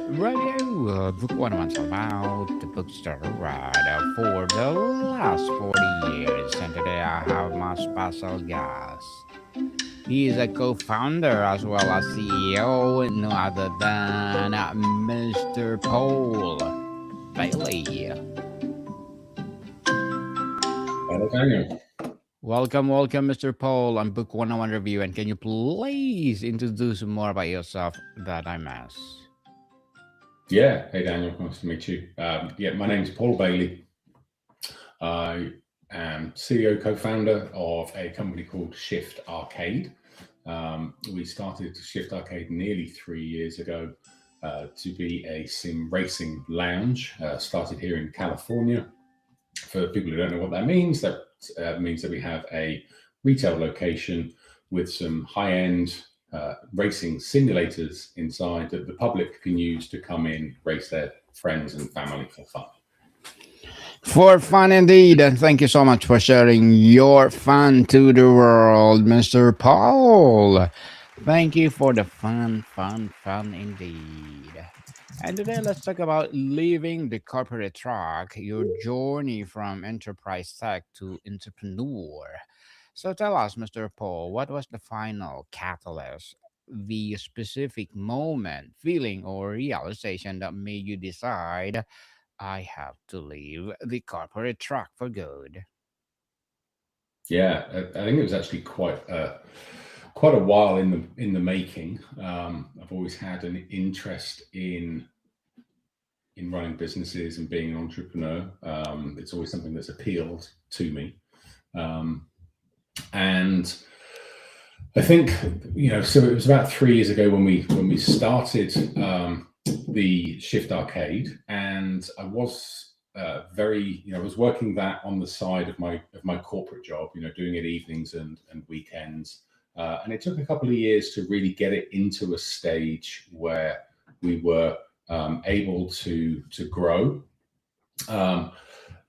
Radio, book one once about the bookstore for the last 40 years. And today I have my special guest. He is a co-founder as well as CEO, no other than Mr. Paul Baillie. Hello, Daniel. Welcome, Mr. Paul, on Book 101 Review. And can you please introduce more about yourself that I miss? Yeah, hey Daniel, nice to meet you. My name's Paul Baillie. I am CEO, co-founder of a company called Shift Arcade. We started Shift Arcade nearly 3 years ago to be a sim racing lounge. Started here in California. For people who don't know what that means that we have a retail location with some high-end racing simulators inside that the public can use to come in, race their friends and family for fun. For fun indeed, and thank you so much for sharing your fun to the world, Mr. Paul. Thank you for the fun indeed. And today let's talk about leaving the corporate track, your journey from enterprise tech to entrepreneur. So tell us, Mr. Paul, what was the final catalyst, the specific moment, feeling, or realization that made you decide I have to leave the corporate track for good? Yeah, I think it was actually quite a while in the making. I've always had an interest in running businesses and being an entrepreneur. It's always something that's appealed to me. And I think, so it was about 3 years ago when we started the Shift Arcade, and I was I was working that on the side of my corporate job, doing it evenings and weekends. And it took a couple of years to really get it into a stage where we were able to grow.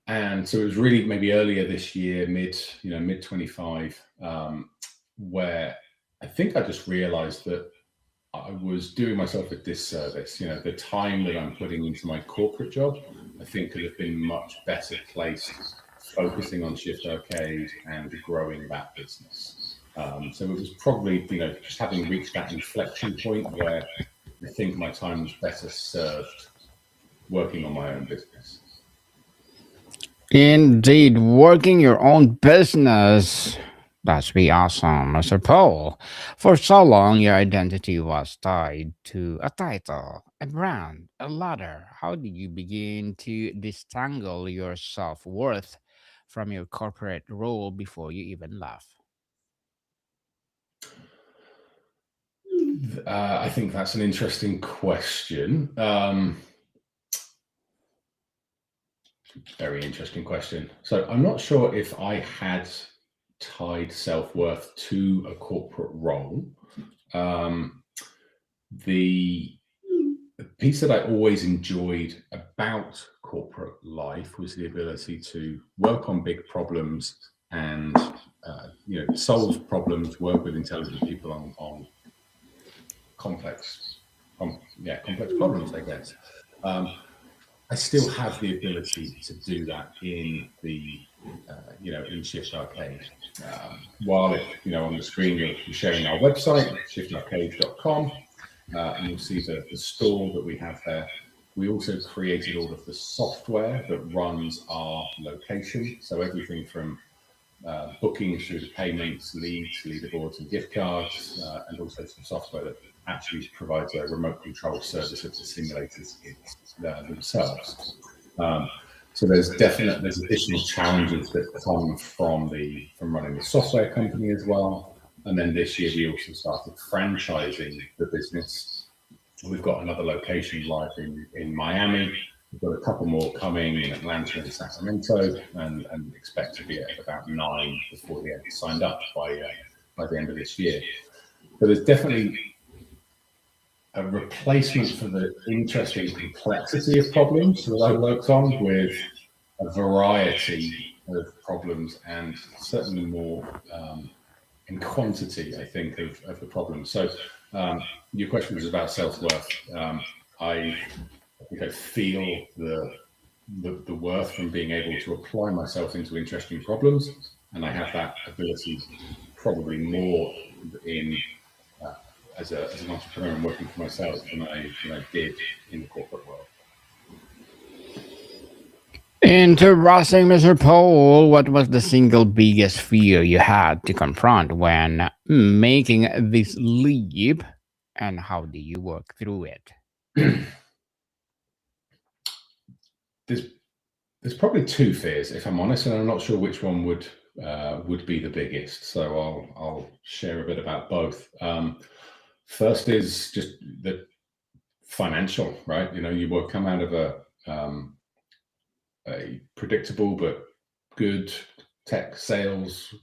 And so it was really maybe earlier this year, mid 25, where I think I just realized that I was doing myself a disservice. The time that I'm putting into my corporate job, I think could have been much better placed focusing on Shift Arcade and growing that business. So it was probably, just having reached that inflection point where I think my time was better served working on my own business. Indeed, working your own business. That's be awesome, Mr. Paul. For so long, your identity was tied to a title, a brand, a ladder. How did you begin to disentangle your self worth from your corporate role before you even left? I think that's an interesting question. Very interesting question. So I'm not sure if I had tied self-worth to a corporate role. The piece that I always enjoyed about corporate life was the ability to work on big problems and solve problems, work with intelligent people on complex problems, I guess. I still have the ability to do that in the in Shift Arcade. While on the screen you're sharing our website, shiftarcade.com, and you'll see the store that we have there. We also created all of the software that runs our location. So everything from bookings through to payments, leads, leaderboards, and gift cards, and also some software that actually provides a remote control service of the simulators themselves. So there's additional challenges that come from running the software company as well. And then this year we also started franchising the business. We've got another location live in Miami. We've got a couple more coming in Atlanta and Sacramento, and expect to be at about 9 before they get signed up by the end of this year. So there's definitely a replacement for the interesting complexity of problems that I worked on with a variety of problems, and certainly more in quantity, I think, of the problems. So your question was about self-worth. I think I feel the worth from being able to apply myself into interesting problems, and I have that ability probably more in as an entrepreneur and working for myself than I did in the corporate world. Interesting, Mr. Paul. What was the single biggest fear you had to confront when making this leap, and how did you work through it? There's probably two fears, if I'm honest, and I'm not sure which one would be the biggest. So I'll share a bit about both. First is just the financial, right? You come out of a predictable but good tech sales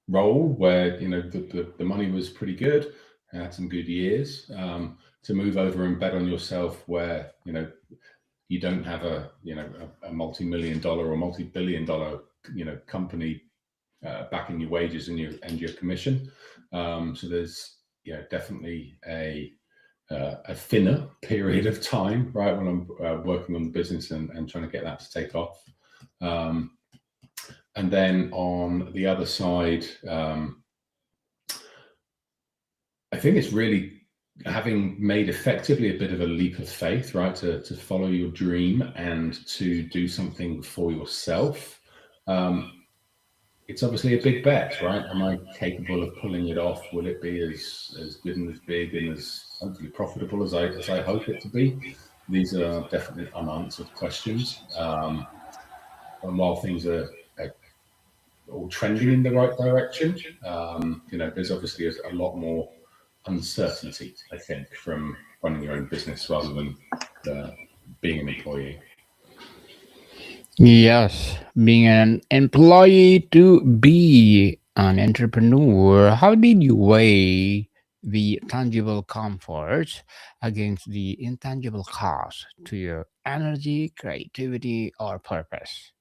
role where the money was pretty good. I had some good years. To move over and bet on yourself, where you don't have a multi-million-dollar or multi-billion-dollar company backing your wages and your commission. So there's definitely a thinner period of time, right, when I'm working on the business and trying to get that to take off. And then on the other side, I think it's really having made effectively a bit of a leap of faith, right, to follow your dream and to do something for yourself. It's obviously a big bet, right? Am I capable of pulling it off? Will it be as good and as big and as hopefully profitable as I hope it to be? These are definitely unanswered questions. And while things are all trending in the right direction, there's obviously a lot more uncertainty, I think, from running your own business rather than being an employee. Yes, being an employee to be an entrepreneur, how did you weigh the tangible comforts against the intangible cost to your energy, creativity, or purpose?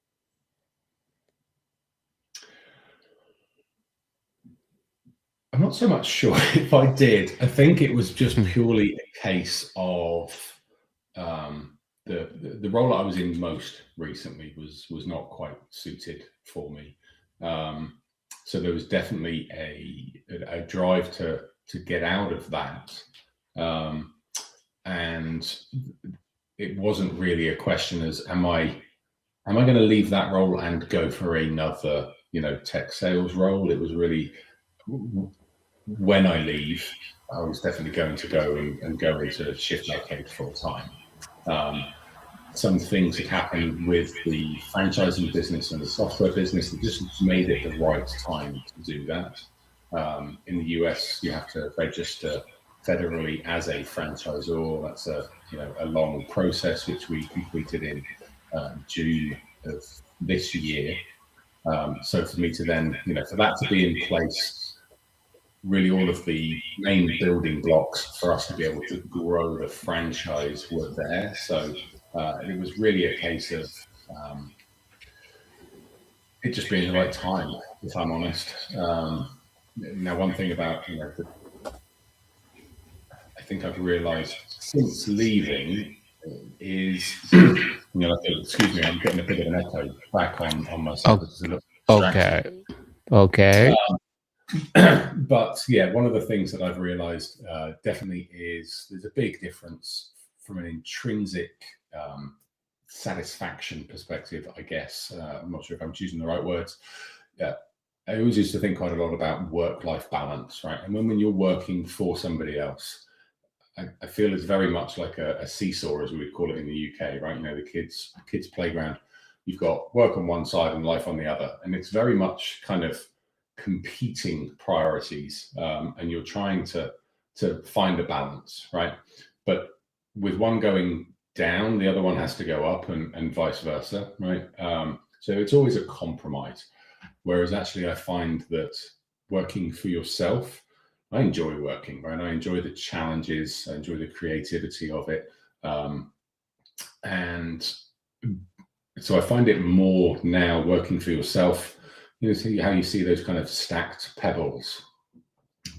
I'm not so much sure if I did. I think it was just purely a case of the role I was in most recently was not quite suited for me. So there was definitely a drive to get out of that, and it wasn't really a question as am I going to leave that role and go for another tech sales role. It was really, when I leave, I was definitely going to go and go into Shift Arcade full time. Some things had happened with the franchising business and the software business that just made it the right time to do that. In the US, you have to register federally as a franchisor. That's a long process, which we completed in June of this year. So for me to then, for that to be in place, really all of the main building blocks for us to be able to grow the franchise were there. So it was really a case of it just being the right time, if I'm honest. Now, one thing about, I think I've realized since leaving is, excuse me, I'm getting a bit of an echo back on myself. Okay. But yeah, one of the things that I've realized definitely is there's a big difference from an intrinsic satisfaction perspective, I guess. I'm not sure if I'm choosing the right words. Yeah, I always used to think quite a lot about work-life balance, right? And when you're working for somebody else, I feel it's very much like a seesaw, as we would call it in the UK, right? The kids' playground. You've got work on one side and life on the other, and it's very much kind of competing priorities, and you're trying to find a balance, right? But with one going down, the other one has to go up, and vice versa, right? So it's always a compromise. Whereas actually, I find that working for yourself, I enjoy working, right? I enjoy the challenges, I enjoy the creativity of it, and so I find it more now working for yourself. See how you see those kind of stacked pebbles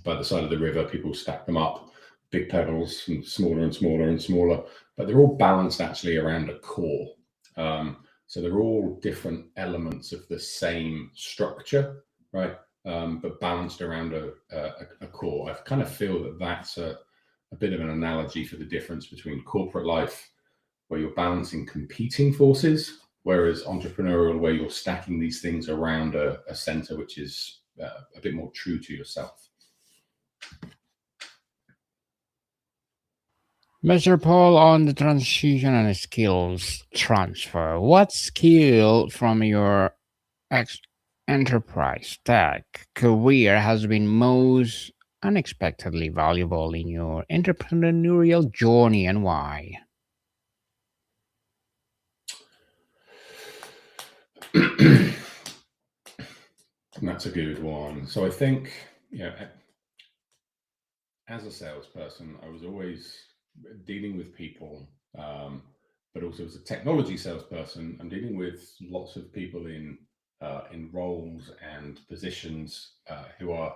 by the side of the river. People stack them up. big pebbles and smaller and smaller and smaller, but they're all balanced actually around a core. So they're all different elements of the same structure, right? But balanced around a core. I kind of feel that that's a bit of an analogy for the difference between corporate life, where you're balancing competing forces, whereas entrepreneurial, where you're stacking these things around a center which is a bit more true to yourself. Mr. Paul, on the transition and skills transfer, what skill from your enterprise tech career has been most unexpectedly valuable in your entrepreneurial journey, and why? That's a good one. So I think, as a salesperson, I was always dealing with people, but also as a technology salesperson, I'm dealing with lots of people in roles and positions who are,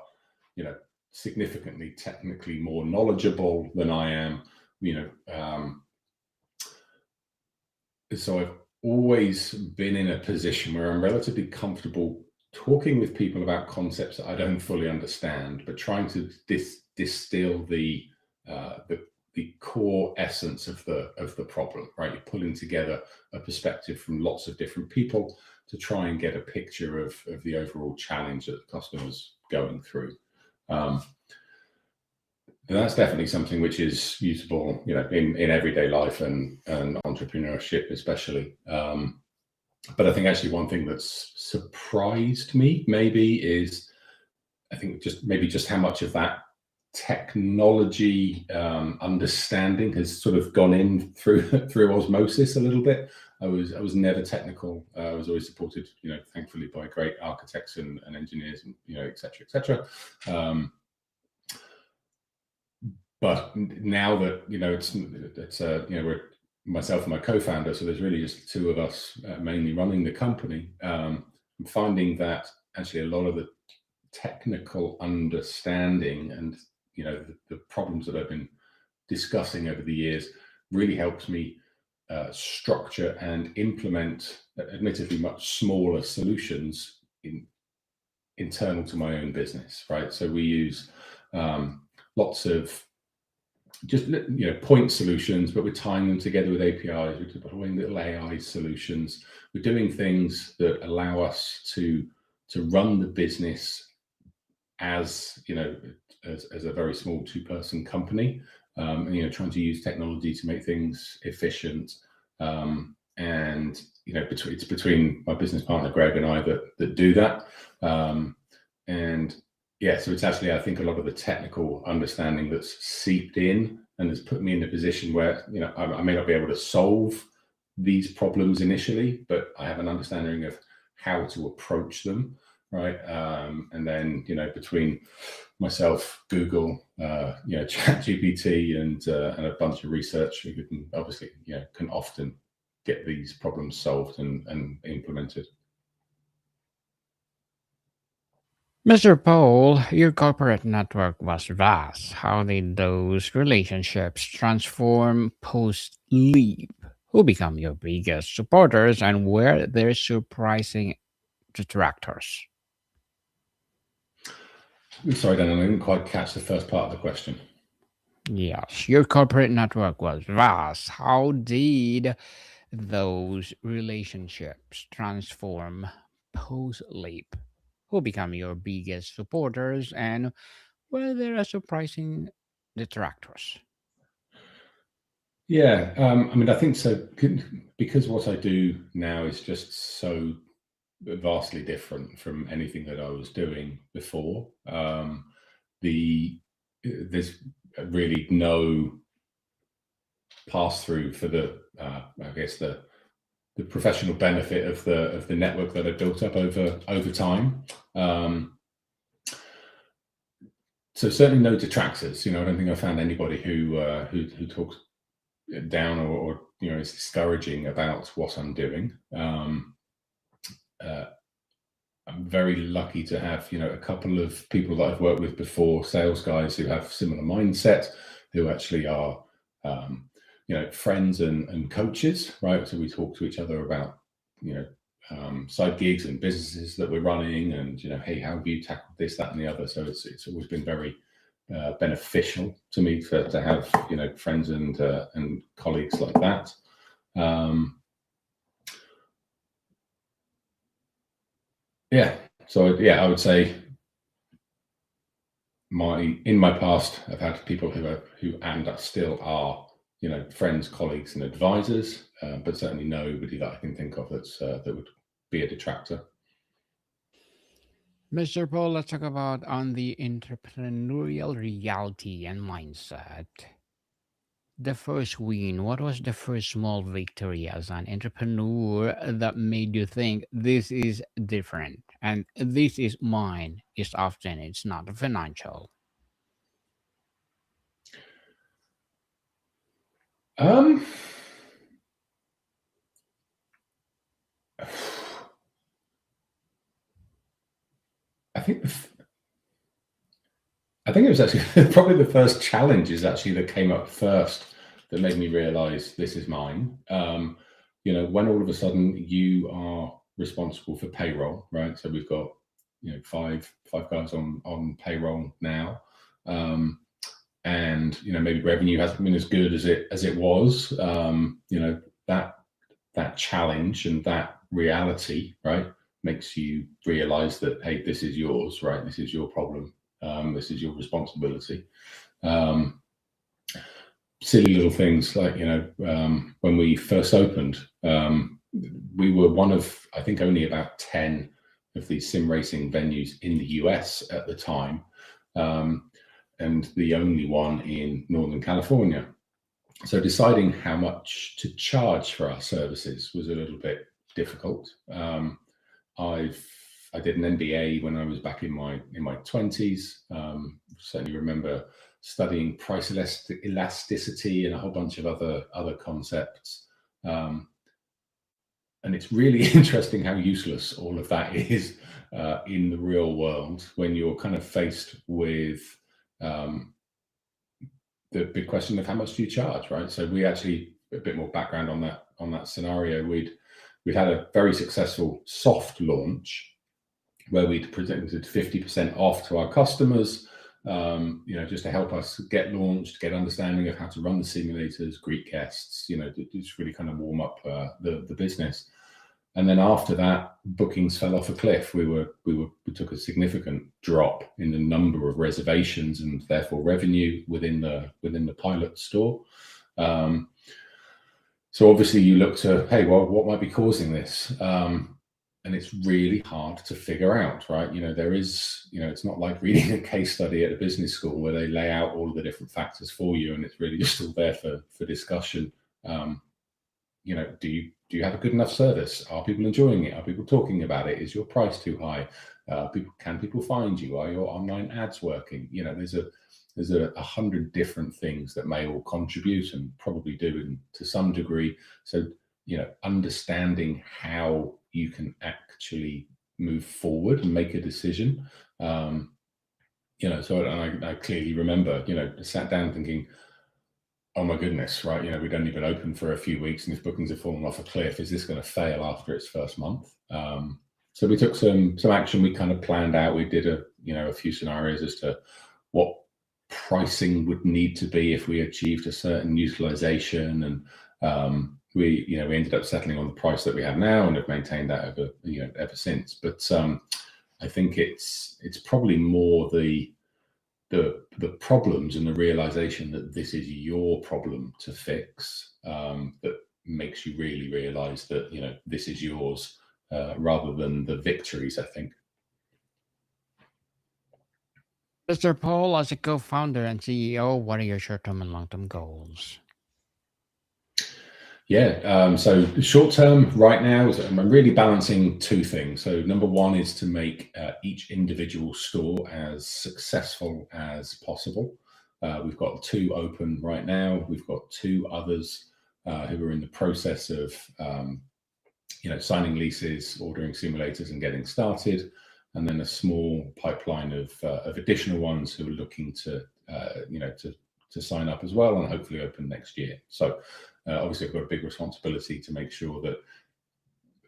significantly technically more knowledgeable than I am. So I've always been in a position where I'm relatively comfortable talking with people about concepts that I don't fully understand, but trying to distill the core essence of the problem, right? You're pulling together a perspective from lots of different people to try and get a picture of the overall challenge that the customer's going through. And that's definitely something which is usable, in everyday life and entrepreneurship, especially. But I think actually one thing that's surprised me maybe is, I think just how much of that technology understanding has sort of gone in through osmosis a little bit. I was never technical. I was always supported, thankfully, by great architects and engineers, and et cetera, et cetera. But now that it's we're myself and my co-founder, so there's really just the two of us mainly running the company. I'm finding that actually a lot of the technical understanding and the problems that I've been discussing over the years really helps me structure and implement, admittedly much smaller solutions internal to my own business, right? So we use lots of just point solutions, but we're tying them together with APIs. We're deploying little AI solutions. We're doing things that allow us to run the business as as a very small two-person company, trying to use technology to make things efficient. And it's between my business partner Greg and I that do that. And yeah, so it's actually, I think, a lot of the technical understanding that's seeped in and has put me in a position where I may not be able to solve these problems initially, but I have an understanding of how to approach them, right? And then between myself, Google, ChatGPT, and a bunch of research, we can obviously can often get these problems solved and implemented. Mr. Paul, your corporate network was vast. How did those relationships transform post leap? Who become your biggest supporters and were there surprising detractors? Sorry, Dan, I didn't quite catch the first part of the question. Yes, your corporate network was vast. How did those relationships transform post leap? Who become your biggest supporters and were there surprising detractors? Yeah, I think so, because what I do now is just so vastly different from anything that I was doing before. There's really no pass through for the I guess the professional benefit of the network that I built up over time. So certainly no detractors. I don't think I found anybody who talks down or is discouraging about what I'm doing. I'm very lucky to have a couple of people that I've worked with before, sales guys who have similar mindset, who actually are, friends and coaches, right? So we talk to each other about, side gigs and businesses that we're running, and hey, how have you tackled this, that, and the other? So it's always been very beneficial to me to have friends and colleagues like that. I would say in my past, I've had people who still are friends, colleagues, and advisors, but certainly nobody that I can think of that would be a detractor. Mr. Paul, let's talk about on the entrepreneurial reality and mindset. The first win, what was the first small victory as an entrepreneur that made you think this is different and this is mine? Is often it's not financial. Um, I think it was actually probably the first challenges actually that came up first that made me realize this is mine. When all of a sudden you are responsible for payroll, right? So we've got five guys on payroll now, and maybe revenue hasn't been as good as it was. That challenge and that reality, right, makes you realize that, hey, this is yours, right? This is your problem. This is your responsibility. Silly little things like, when we first opened, we were one of, I think, only about 10 of these sim racing venues in the US at the time, and the only one in Northern California. So deciding how much to charge for our services was a little bit difficult. I did an MBA when I was back in my 20s. Certainly remember studying price elasticity and a whole bunch of other concepts. And it's really interesting how useless all of that is in the real world when you're kind of faced with the big question of how much do you charge, right? So we actually, a bit more background on that scenario, we'd had a very successful soft launch where we'd presented 50% off to our customers, just to help us get launched, get understanding of how to run the simulators, greet guests, just really kind of warm up the business. And then after that, bookings fell off a cliff. We took a significant drop in the number of reservations and therefore revenue within the pilot store. So obviously you look to, hey, well, what might be causing this? And it's really hard to figure out, right? There is, it's not like reading a case study at a business school where they lay out all of the different factors for you and it's really just all there for discussion. Do you have a good enough service? Are people enjoying it? Are people talking about it? Is your price too high? Can people find you? Are your online ads working? There's 100 different things that may all contribute and probably do to some degree. So, understanding how you can actually move forward and make a decision. So I clearly remember, sat down thinking, oh my goodness, right? We'd only been open for a few weeks and if bookings have fallen off a cliff, is this going to fail after its first month? So we took some action. We kind of planned out. We did a few scenarios as to what pricing would need to be if we achieved a certain utilization, and we ended up settling on the price that we have now and have maintained that ever since. But I think it's probably more the problems and the realization that this is your problem to fix that makes you really realize that this is yours rather than the victories, I think. Mr. Paul, as a co-founder and CEO, what are your short-term and long-term goals? Yeah, so short term right now is I'm really balancing two things. So number one is to make each individual store as successful as possible. We've got 2 open right now. We've got 2 others who are in the process of signing leases, ordering simulators and getting started. And then a small pipeline of additional ones who are looking to sign up as well, and hopefully open next year. So obviously I've got a big responsibility to make sure that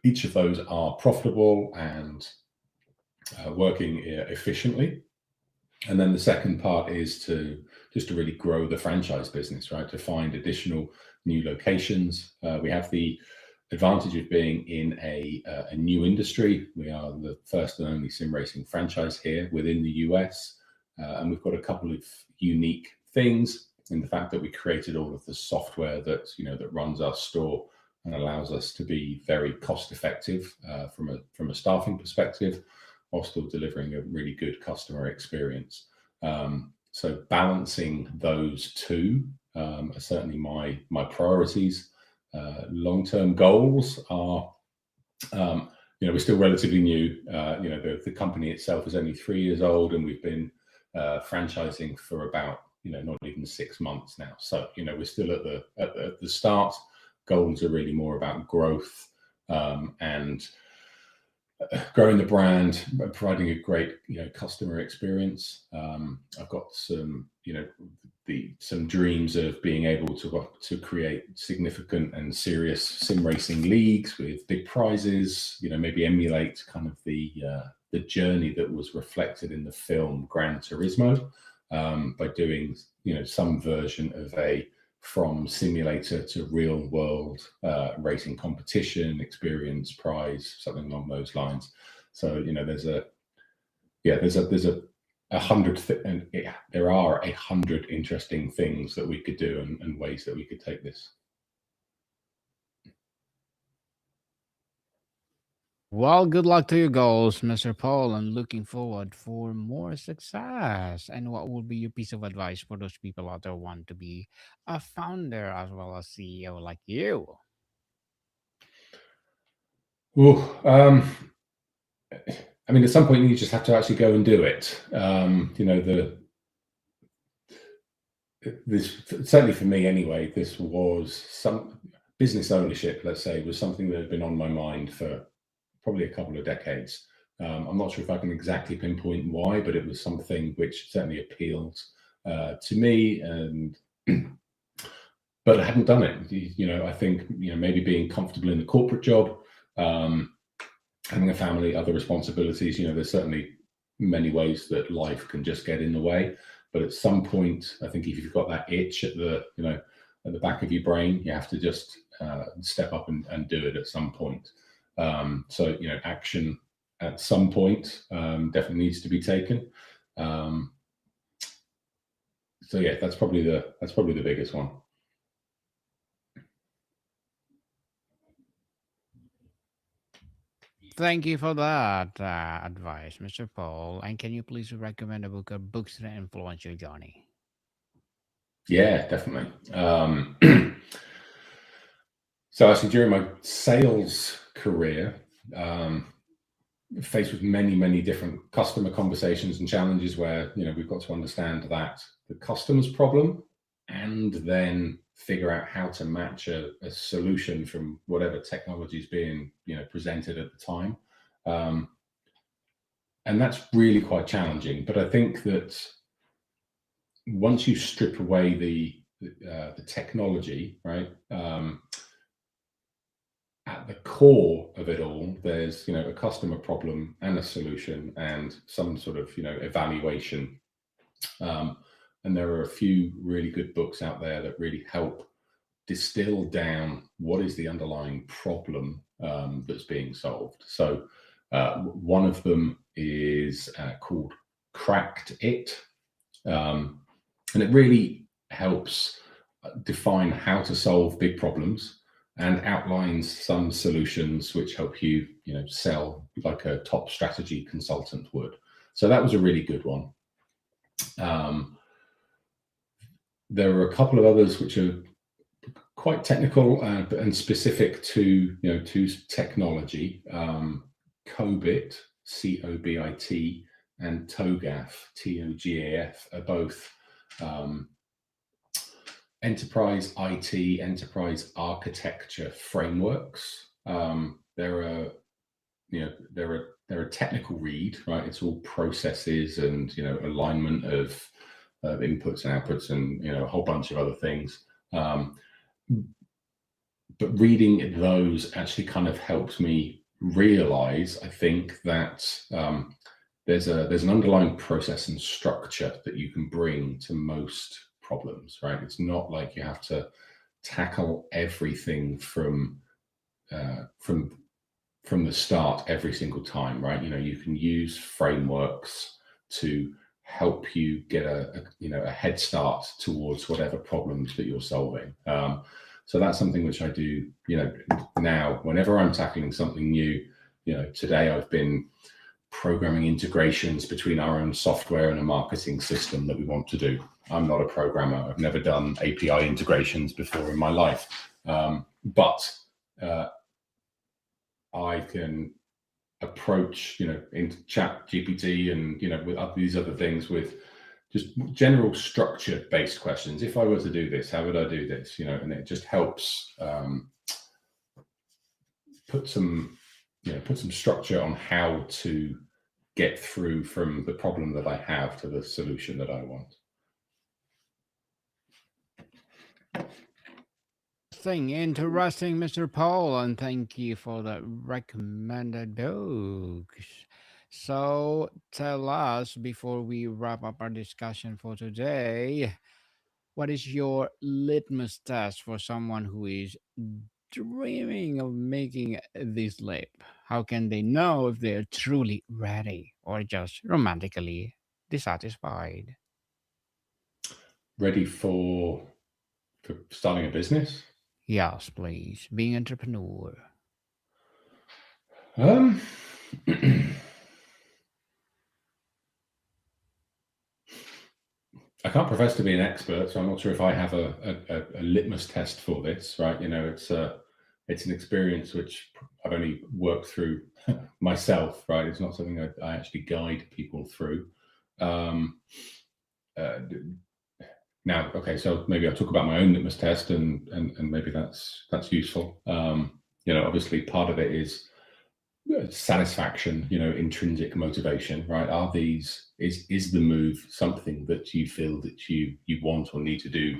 each of those are profitable and working efficiently. And then the second part is to really grow the franchise business, right? To find additional new locations. We have the advantage of being in a new industry. We are the first and only sim racing franchise here within the US. And we've got a couple of unique things in the fact that we created all of the software that, that runs our store and allows us to be very cost effective from a staffing perspective, while still delivering a really good customer experience. So balancing those two are certainly my priorities. Long-term goals are, we're still relatively new. The company itself is only 3 years old, and we've been franchising for about, not even 6 months now. So, we're still at the start. Goals are really more about growth and growing the brand, providing a great, customer experience. I've got some, some dreams of being able to create significant and serious sim racing leagues with big prizes. Maybe emulate kind of the journey that was reflected in the film Gran Turismo, by doing, some version of a from simulator to real world racing competition experience prize, something along those lines. So there are 100 interesting things that we could do and ways that we could take this. Well, good luck to your goals, Mr. Paul, and looking forward for more success. And what would be your piece of advice for those people out there who want to be a founder as well as CEO like you? Ooh, I mean, at some point you just have to actually go and do it. This, certainly for me anyway, this was some business ownership, let's say, was something that had been on my mind for probably a couple of decades. I'm not sure if I can exactly pinpoint why, but it was something which certainly appealed to me, and but I hadn't done it. I think maybe being comfortable in the corporate job, having a family, other responsibilities. There's certainly many ways that life can just get in the way. But at some point, I think if you've got that itch at the at the back of your brain, you have to just step up and do it at some point. So action at some point definitely needs to be taken. So yeah, that's probably the biggest one. Thank you for that advice, Mr. Paul. And can you please recommend a book or books that influence your journey? Yeah, definitely. So actually, during my sales career, faced with many different customer conversations and challenges where we've got to understand that the customer's problem and then figure out how to match a solution from whatever technology is being presented at the time, and that's really quite challenging. But I think that once you strip away the technology, right, at the core of it all, there's a customer problem and a solution and some sort of evaluation. And there are a few really good books out there that really help distill down what is the underlying problem that's being solved. So one of them is called Cracked It, and it really helps define how to solve big problems and outlines some solutions which help you, sell like a top strategy consultant would. So that was a really good one. There are a couple of others which are quite technical and specific to to technology. COBIT, COBIT, and TOGAF, TOGAF, are both enterprise IT, enterprise architecture frameworks. They're a technical read, right? It's all processes and alignment of inputs and outputs, and a whole bunch of other things. But reading those actually kind of helps me realize, I think, that there's an underlying process and structure that you can bring to most problems, right? It's not like you have to tackle everything from the start every single time, right? You can use frameworks to help you get a head start towards whatever problems that you're solving. So that's something which I do, now whenever I'm tackling something new. Today I've been programming integrations between our own software and a marketing system that we want to do. I'm not a programmer. I've never done API integrations before in my life, but I can approach, into Chat GPT and with these other things with just general structure-based questions. If I were to do this, how would I do this? And it just helps put some structure on how to get through from the problem that I have to the solution that I want. Interesting, Mr. Paul, and thank you for the recommended books. So, tell us before we wrap up our discussion for today, what is your litmus test for someone who is dreaming of making this leap? How can they know if they're truly ready or just romantically dissatisfied? Ready for starting a business? Yes, please. Being entrepreneur. Um, I can't profess to be an expert, so I'm not sure if I have a litmus test for this, right? It's an experience which I've only worked through myself, right? It's not something I actually guide people through. Now, okay, so maybe I'll talk about my own litmus test, and maybe that's useful. Obviously part of it is satisfaction, intrinsic motivation, right? Is the move something that you feel that you want or need to do,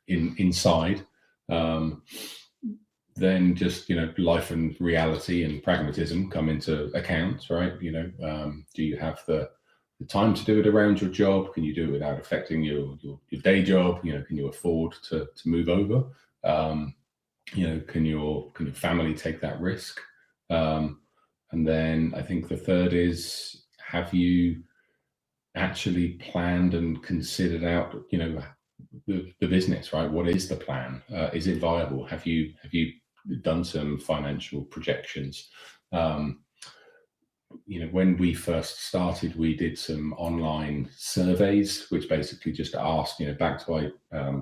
inside? Then just life and reality and pragmatism come into account, right? Do you have the time to do it around your job? Can you do it without affecting your day job? Can you afford to move over? Can your family take that risk? And then I think the third is, have you actually planned and considered out, the business, right? What is the plan? Is it viable? Have you done some financial projections? When we first started, we did some online surveys, which basically just asked, backed by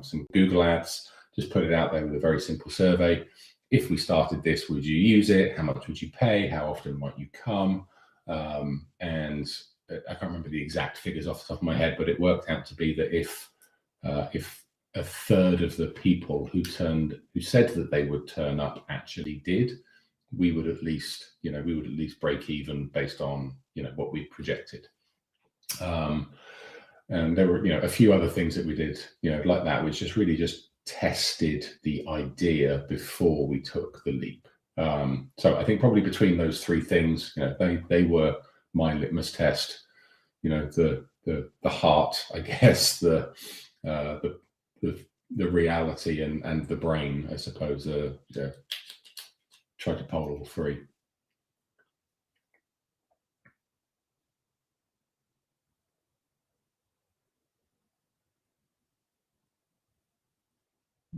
some Google ads, just put it out there with a very simple survey. If we started this, would you use it? How much would you pay? How often might you come? And I can't remember the exact figures off the top of my head, but it worked out to be that if a third of the people who said that they would turn up actually did, we would at least break even based on what we projected. And there were a few other things that we did like that, which just really just tested the idea before we took the leap. So I think probably between those three things, they were my litmus test. The heart, I guess, the reality and the brain, I suppose. Try to poll all three.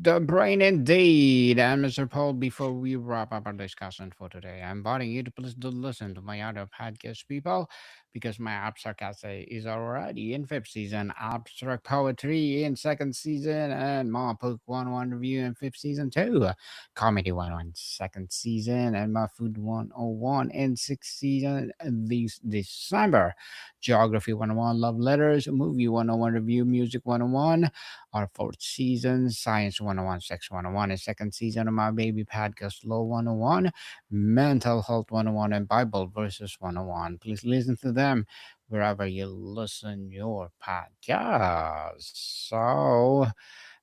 The brain indeed. And Mr. Paul, before we wrap up our discussion for today, I'm inviting you to please do listen to my other podcast, people, because my abstract essay is already in fifth season, abstract poetry in second season, and my book 101 review in fifth season too. Comedy 101 second season, and my food 101 in sixth season this December. Geography 101 love letters, movie 101 review, music 101 our fourth season, Science 101, Sex 101, and second season of my baby podcast, Law 101, Mental Health 101, and Bible Verses 101. Please listen to them wherever you listen your podcast. So,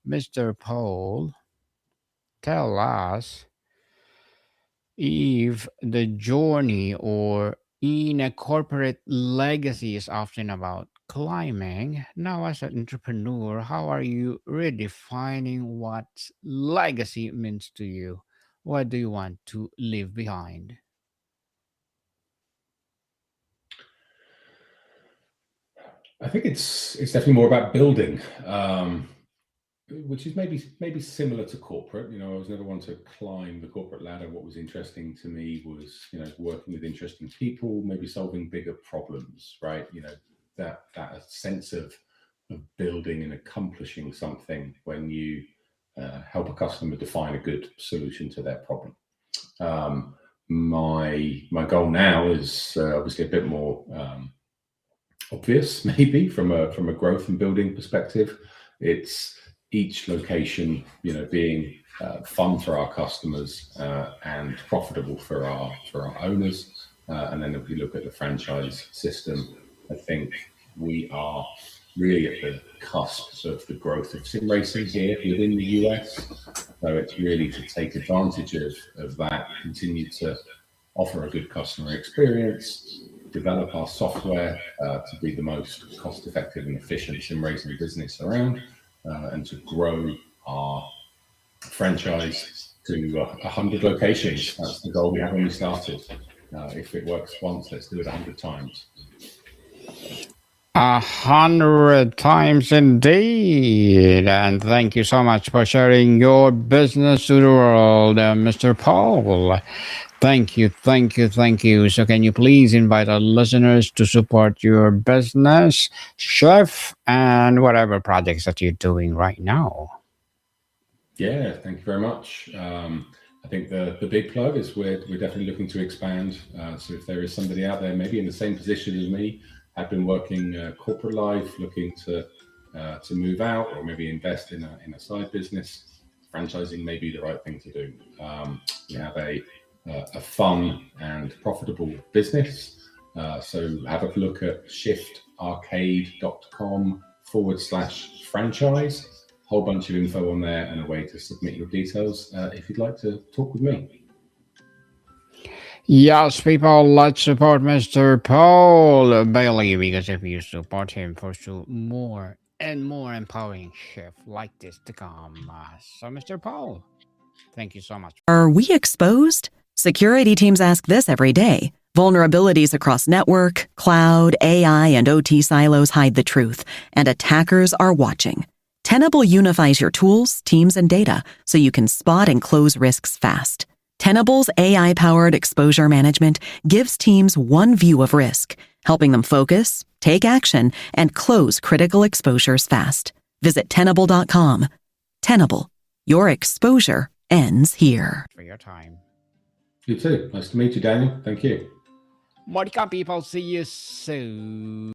Mr. Paul, tell us if the journey or in a corporate legacy is often about climbing. Now, as an entrepreneur, how are you redefining what legacy means to you? What do you want to leave behind? I think it's definitely more about building, which is maybe similar to corporate. You know, I was never one to climb the corporate ladder. What was interesting to me was, you know, working with interesting people, maybe solving bigger problems, right? You know, that sense of building and accomplishing something when you help a customer define a good solution to their problem. My goal now is obviously a bit more obvious, maybe from a growth and building perspective. It's each location, you know, being fun for our customers and profitable for our owners. And then if we look at the franchise system, I think we are really at the cusp of the growth of sim racing here within the US. So it's really to take advantage of that, continue to offer a good customer experience, develop our software to be the most cost-effective and efficient sim racing business around, and to grow our franchise to 100 locations. That's the goal we had when we started. If it works once, let's do it 100 times. 100 times indeed. And thank you so much for sharing your business to the world, Mr. Paul. Thank you, thank you, thank you. So, can you please invite our listeners to support your business, chef, and whatever projects that you're doing right now? Yeah, thank you very much. I think the big plug is we're definitely looking to expand. So if there is somebody out there, maybe in the same position as me, have been working corporate life, looking to move out or maybe invest in a side business, franchising may be the right thing to do. We have a fun and profitable business. So have a look at shiftarcade.com/franchise. Whole bunch of info on there and a way to submit your details if you'd like to talk with me. Yes, people, let's support Mr. Paul Baillie because if you support him, for sure, more and more empowering chef like this to come. So, Mr. Paul, thank you so much. Are we exposed? Security teams ask this every day. Vulnerabilities across network, cloud, AI, and OT silos hide the truth, and attackers are watching. Tenable unifies your tools, teams, and data so you can spot and close risks fast. Tenable's AI-powered exposure management gives teams one view of risk, helping them focus, take action, and close critical exposures fast. Visit Tenable.com. Tenable, your exposure ends here. For your time. You too. Nice to meet you, Daniel. Thank you. More to come, people. See you soon.